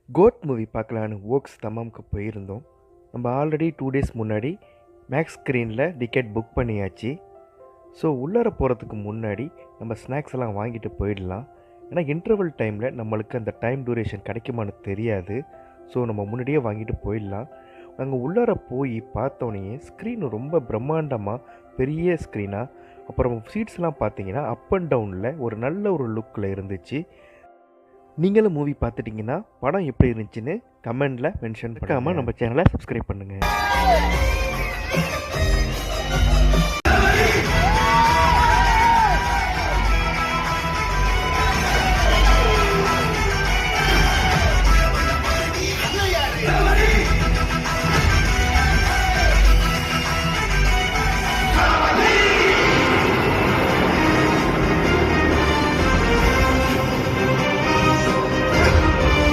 Code movie பார்க்கலான்னு oaks தமாமுக்கு போயிருந்தோம். நம்ம ஆல்ரெடி 2 டேஸ் முன்னாடி மேக்ஸ் ஸ்க்ரீனில் டிக்கெட் புக் பண்ணியாச்சு. ஸோ உள்ளார போகிறதுக்கு முன்னாடி நம்ம ஸ்நாக்ஸ் எல்லாம் வாங்கிட்டு போயிடலாம். ஏன்னா இன்டர்வல் டைமில் நம்மளுக்கு அந்த டைம் டியூரேஷன் கிடைக்குமான்னு தெரியாது. ஸோ நம்ம முன்னாடியே வாங்கிட்டு போயிடலாம். நாங்கள் உள்ளார போய் பார்த்தோன்னே ஸ்க்ரீன் ரொம்ப பிரம்மாண்டமாக பெரிய ஸ்க்ரீனாக, அப்புறம் சீட்ஸ்லாம் பார்த்தீங்கன்னா அப் அண்ட் டவுனில் ஒரு நல்ல ஒரு லுக்கில் இருந்துச்சு. நீங்களும் மூவி பார்த்துட்டிங்கன்னா படம் எப்படி இருந்துச்சுன்னு கமெண்டில் மென்ஷன் பண்ணாமல் நம்ம சேனலை சப்ஸ்கிரைப் பண்ணுங்கள்.